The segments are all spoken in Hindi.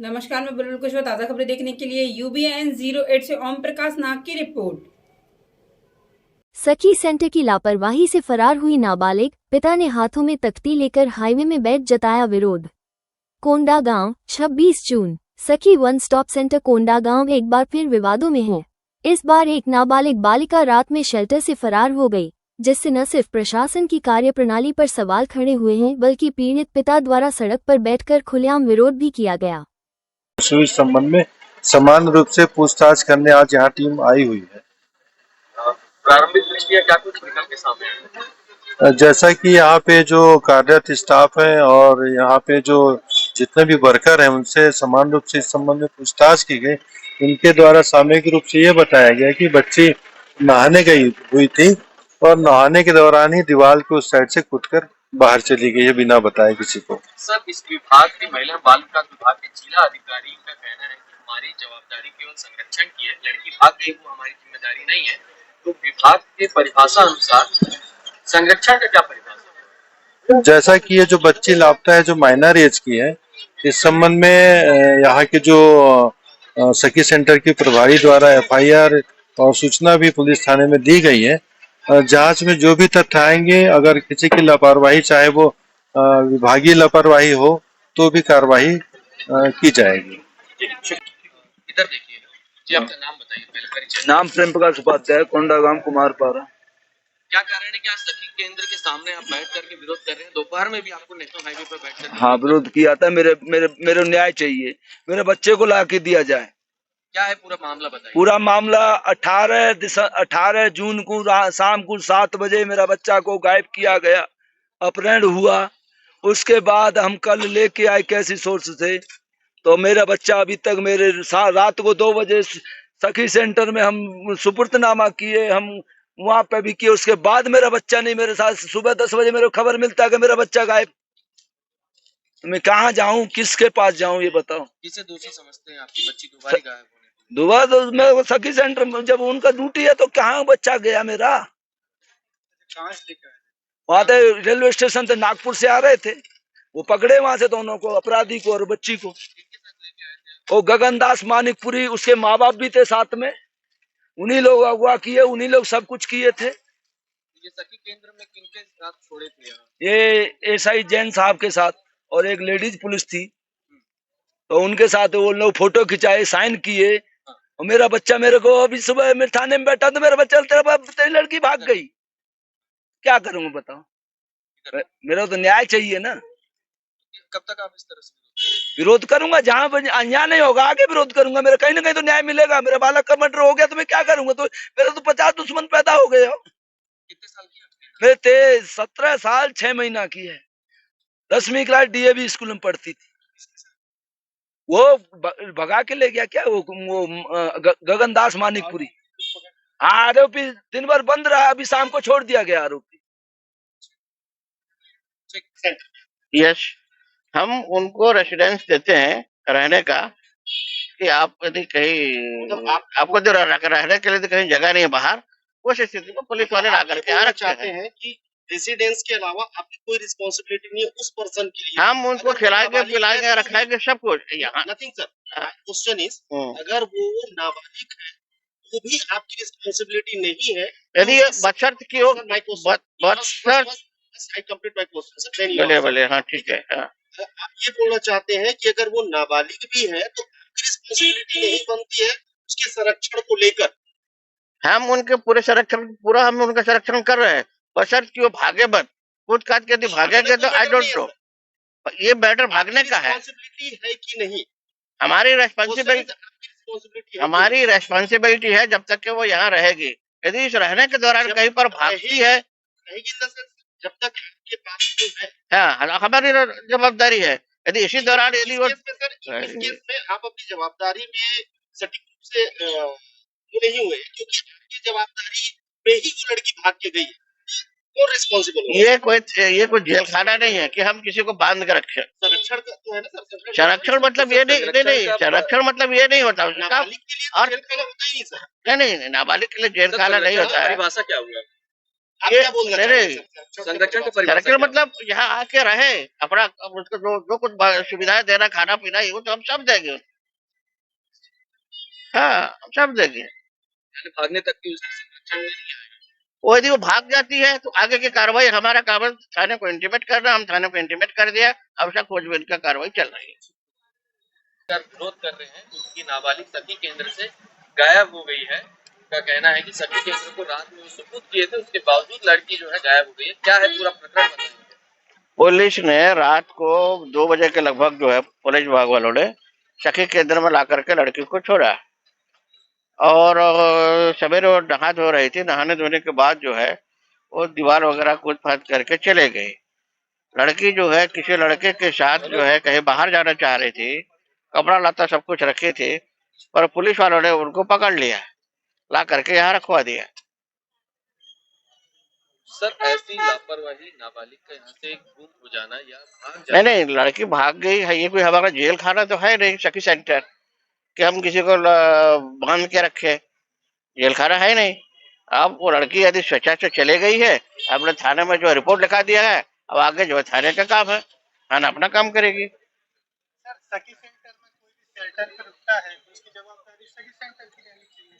नमस्कार, मैं बुलबुल कुशवाहा। ताज़ा खबरें देखने के लिए UBN 08 से ओम प्रकाश नाग की रिपोर्ट। सखी सेंटर की लापरवाही से फरार हुई नाबालिग, पिता ने हाथों में तख्ती लेकर हाईवे में बैठ जताया विरोध। कोंडागांव 26 जून। सखी वन स्टॉप सेंटर कोंडागांव एक बार फिर विवादों में है। इस बार एक नाबालिग बालिका रात में शेल्टर से फरार हो गई, जिससे न सिर्फ प्रशासन की कार्यप्रणाली पर सवाल खड़े हुए हैं, बल्कि पीड़ित पिता द्वारा सड़क पर बैठकर खुलेआम विरोध भी किया गया। इस संबंध में समान रूप से पूछताछ करने आज यहाँ टीम आई हुई है। प्रारंभिक दृष्टया क्या कुछ निकल के सामने आया? जैसा कि यहाँ पे जो कार्यरत स्टाफ है और यहाँ पे जो जितने भी वर्कर हैं उनसे समान रूप से इस संबंध में पूछताछ की गई। इनके द्वारा सामूहिक रूप से ये बताया गया कि बच्ची नहाने गई हुई थी और नहाने के दौरान ही दीवार के उस साइड से कूदकर बाहर चली गई है बिना बताए किसी को। सर, इस विभाग के महिला बाल विकास विभाग के जिला अधिकारी का कहना है कि हमारी जवाबदारी केवल संरक्षण की है, लड़की भाग गई वो हमारी जिम्मेदारी नहीं है। तो विभाग के परिभाषा अनुसार संरक्षण का क्या परिभाषा है? जैसा कि ये जो बच्ची लापता है जो माइनर एज की है, इस संबंध में यहाँ के जो सखी सेंटर के प्रभारी द्वारा FIR और सूचना भी पुलिस थाने में दी गई है। जांच में जो भी तथ्य आएंगे, अगर किसी की लापरवाही चाहे वो विभागीय लापरवाही हो तो भी कार्रवाई की जाएगी। इधर देखिए जी, आपका नाम बताइए, पहले परिचय। नाम प्रेम प्रकाश उपाध्याय, कोंडागांव कुमारपारा। क्या कारण है कि आज सखी केंद्र के सामने आप बैठ करके विरोध कर रहे हैं? दोपहर में भी आपको नेशनल हाईवे पर बैठ कर हाँ, विरोध किया था। मेरे मेरे मेरे न्याय चाहिए, मेरे बच्चे को ला के दिया जाए। क्या है पूरा मामला बताइए। पूरा मामला 18 जून को शाम को 7 बजे मेरा बच्चा को गायब किया गया, अपहरण हुआ। उसके बाद हम कल लेके आए कैसी सोर्स से, तो मेरा बच्चा अभी तक रात को 2 बजे सखी सेंटर में हम सुपुर्दनामा किए, हम वहां पे भी किए। उसके बाद मेरा बच्चा नहीं मेरे साथ। सुबह 10 बजे मेरे को खबर मिलता है कि मेरा बच्चा गायब। मैं कहाँ जाऊं, किसके पास जाऊं, ये बताओ। किसे दोषी समझते हैं आपकी बच्ची दोबारा गायब होने को? दोबारा तो मैं सखी सेंटर में, जब उनका ड्यूटी है तो कहाँ बच्चा गया मेरा। कहाँ से लेकर आए? वहां थे रेलवे स्टेशन से, नागपुर से आ रहे थे, वो पकड़े वहां से दोनों को, अपराधी को और बच्ची को। वो गगनदास मानिकपुरी, उसके माँ बाप भी थे साथ में। उन्हीं लोग अगवा किए, उन्हीं लोग सब कुछ किए थे। ये सखी केंद्र में किनके साथ छोड़े थे यहाँ? ये SI जैन साहब के साथ और एक लेडीज पुलिस थी, तो उनके साथ वो लोग फोटो खिंचाए, साइन किए। और मेरा बच्चा, मेरे को अभी सुबह मैं थाने में बैठा तो मेरा बच्चा, तेरी लड़की भाग गई। क्या करूंगा बताओ। मेरा तो न्याय चाहिए ना। कब तक आप इस तरह से विरोध करूंगा, जहां पर अन्याय नहीं होगा आगे विरोध करूंगा। मेरा कहीं ना कहीं तो न्याय मिलेगा। मेरा बालक का मर्डर हो गया तो मैं क्या करूंगा? तो मेरे तो 50 दुश्मन पैदा हो गए हो। कितने साल की आपकी? मेरे 17 साल 6 महीना की है। 10वीं क्लास DAV स्कूल में पढ़ती थी। वो भगा के ले गया क्या, वो गगनदास मानिकपुरी। हाँ, आरोपी दिन भर बंद रहा, अभी शाम को छोड़ दिया गया आरोपी। यस, हम उनको रेसिडेंस देते हैं रहने का, कि आप यदि कहीं आपको जो रहने के लिए तो कहीं जगह नहीं है बाहर, उस स्थिति को पुलिस वाले ला करके यहाँ रखते चाहते हैं। हैं कि रेसिडेंस के अलावा आपकी कोई रिस्पॉन्सिबिलिटी नहीं है उस पर्सन के लिए। हम उनको खिलाएंगे पिलाएंगे रखाएंगे सब कुछ यहाँ। नथिंग सर, क्वेश्चन इज, हम्म। अगर वो नाबालिग है वो भी आपकी रिस्पॉन्सिबिलिटी नहीं है। यदि बशर्त की हो, बशर्त I complete my question sir. बोले बोले, हाँ ठीक है। हाँ, आप ये बोलना चाहते हैं कि अगर वो नाबालिग भी है तो आपकी रिस्पॉन्सिबिलिटी नहीं बनती है उसके संरक्षण को लेकर? हम उनके हम उनका संरक्षण कर रहे हैं, बशर्त की वो भागे मत। कूद काट के यदि भागेंगे तो आई डोंट नो, ये मैटर भागने का है। रिस्पॉन्सिबिलिटी है कि नहीं? हमारी रेस्पॉन्सिबिलिटी है जब तक कि वो यहाँ रहेगी। यदि इस रहने के दौरान कहीं पर भागती है, रहेगी ना सर, जब तक आपके पास जो है। हाँ, हमारी जवाबदारी है। यदि इसी दौरान यदि वो इस केस में आप अपनी जवाबदारी में सटीक रूप से वो नहीं हुए, क्योंकि आपकी जवाबदारी में ही वो लड़की भाग के गई है। कौन रिस्पॉन्सिबल है? ये कोई जेल खाना नहीं है कि हम किसी को बांध के रखें। संरक्षण का तो है ना सर। संरक्षण मतलब ये नहीं, संरक्षण मतलब ये नहीं होता उसका। नाबालिग के लिए और जेल खाना होता ही नहीं सर। नहीं, नाबालिग के लिए जेल खाला नहीं होता है। परिभाषा क्या हुआ? आप ये क्या बोलना नहीं चाहेंगे नहीं, संरक्षण को परिभाषा सर्कल क्या? मतलब यहाँ आके रहे, अपना अब उसको जो कुछ सुविधाएं देना, खाना पीना, ये वो तो हम सब देंगे। हाँ, हम सब देंगे। यानी भागने तक की उसकी संरक्षण में नहीं आएगा। वो यदि वो भाग जाती है तो आगे की कार्रवाई, हमारा काम है थाने को इंटीमेट करना, हम थाने को इंटीमेट कर दिया, अब तक खोजबीन का कार्रवाई चल रही है। विरोध कर रहे हैं, उनकी नाबालिग सखी केंद्र से गायब हो गई है। उनका कहना है कि सखी केंद्र को रात में वो सुपुर्द किए थे, उसके बावजूद लड़की जो है गायब हो गई है। क्या है पूरा प्रकरण बताएंगे? पुलिस ने रात को 2 बजे के लगभग जो है, पुलिस विभाग वालों ने सखी केंद्र में ला करके लड़की को छोड़ा, और सवेरे वो नहा धो रही थी, नहाने धोने के बाद जो है वो दीवार वगैरह कूद फाद करके चले गई। लड़की जो है किसी लड़के के साथ जो है कहीं बाहर जाना चाह रही थी, कपड़ा लत्ता सब कुछ रखे थे, पर पुलिस वालों ने उनको पकड़ लिया, ला करके यहाँ रखवा दिया। सर, ऐसी लापरवाही, नाबालिग का यहाँ से गुम हो जाना या भाग नहीं जाना, नहीं, लड़की भाग गई है, ये कोई हमारा जेल खाना तो है नहीं सखी सेंटर कि हम किसी को बांध के रखे, जेल खाना है नहीं। अब वो लड़की यदि स्वेच्छा से चले गई है, अपने थाने में जो रिपोर्ट लिखा दिया है, अब आगे जो है थाने का काम है, थाना अपना काम करेगी। सर सखी सेंटर में कोई भी शेल्टर पे रुकता है तो उसकी जवाबदारी सखी सेंटर की रहनी चाहिए।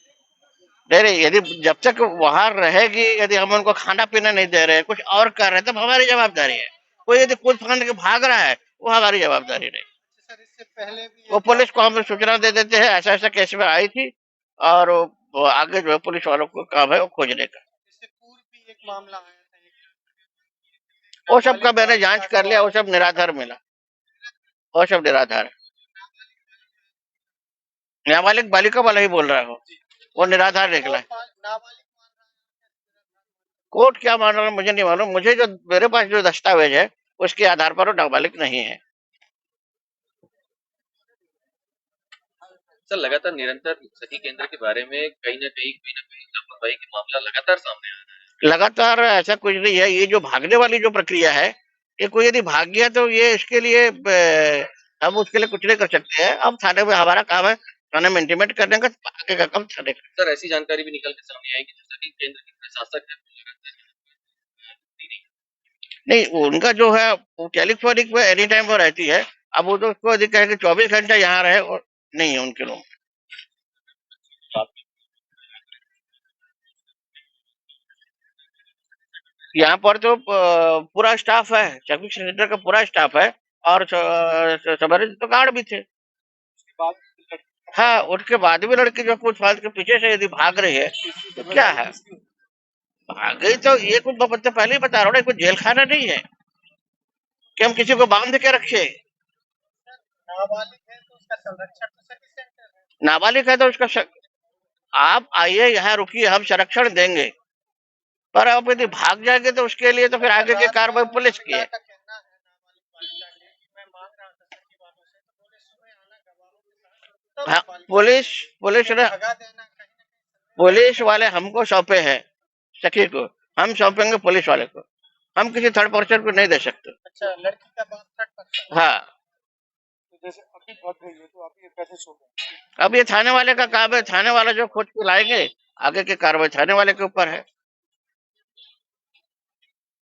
नहीं नहीं, यदि जब तक वहां रहेगी, यदि हम उनको खाना पीना नहीं दे रहे, कुछ और कर रहे हैं, तब हमारी जवाबदारी है। कोई यदि कूद फांद के भाग रहा है, वो हमारी जवाबदारी नहीं। सर इससे पहले भी वो पुलिस को हम सूचना दे देते हैं, ऐसा ऐसा केस में आई थी, और वो आगे जो है पुलिस वालों को काम है वो खोजने का। इससे पूर्व भी एक मामला आया था, वो सब का मैंने जांच कर लिया, वो सब निराधार मिला, वो सब निराधार है। नाबालिग बालिका वाला ही बोल रहा हो, वो निराधार निकला है। नाबालिग कोर्ट क्या मान रहा है मुझे नहीं मालूम, मुझे जो मेरे पास जो दस्तावेज है उसके आधार पर वो नाबालिग नहीं है। सर लगातार निरंतर सखी केंद्र के बारे में कहीं ना कहीं लापरवाही के मामला लगातार सामने आ रहा है। लगातार ऐसा कुछ नहीं है, ये जो भागने वाली जो प्रक्रिया है, ये कोई यदि भाग गया तो ये इसके लिए हम उसके लिए कुछ नहीं कर सकते हैं। अब थाने में हमारा काम है, थाने में इंटीमेट करने का, आगे का काम थाने का। सर, ऐसी जानकारी भी निकल के सामने आई कि जो सखी केंद्र के प्रशासक है वो लगातार नहीं, उनका जो है वो टेलीफोनिक में एनी टाइम वो रहती है। अब वो तो उसको यदि कहें कि 24 घंटे यहाँ रहे, और नहीं है उनके लोग। यहाँ पर तो पूरा स्टाफ है, सर्विस सेंटर का पूरा स्टाफ है, और सवारी तो गार्ड भी थे। हाँ, उसके बाद भी लड़की जो पूछताछ के पीछे से यदि भाग रही है तो क्या है, भाग गई तो ये कुछ बच्चे पहले ही बता रहा हूँ ना, कुछ जेल खाना नहीं है कि हम किसी को बांध के रखे। नाबालिग है तो उसका संरक्षण तो सखी सेंटर है। नाबालिग है तो उसका आप आइए यहाँ रुकिए, हम संरक्षण देंगे, पर आप यदि भाग जाएंगे तो उसके लिए तो फिर आगे की कार्रवाई पुलिस की है। का कहना है नाबालिग बालिका के कि मैं मांग रहा था सखी वालों से, तो बोले सुबह आना गवाहों के साथ, तब हाँ, नाबालिग पुलिस ने, भगा देना कहीं ना कहीं। पुलिस वाले हमको सौंपे हैं सखी को, हम सौंपेंगे पुलिस वाले को, हम किसी थर्ड पर्सन को नहीं दे सकते। अच्छा, लड़की का बात थर्ड पर्सन। हाँ, तो जैसे अभी भाग गई है तो आप ये कैसे सोचें? अब ये थाने वाले का काम है, थाने वाला जो खोज के लाएंगे, आगे की कार्रवाई थाने वाले के ऊपर है।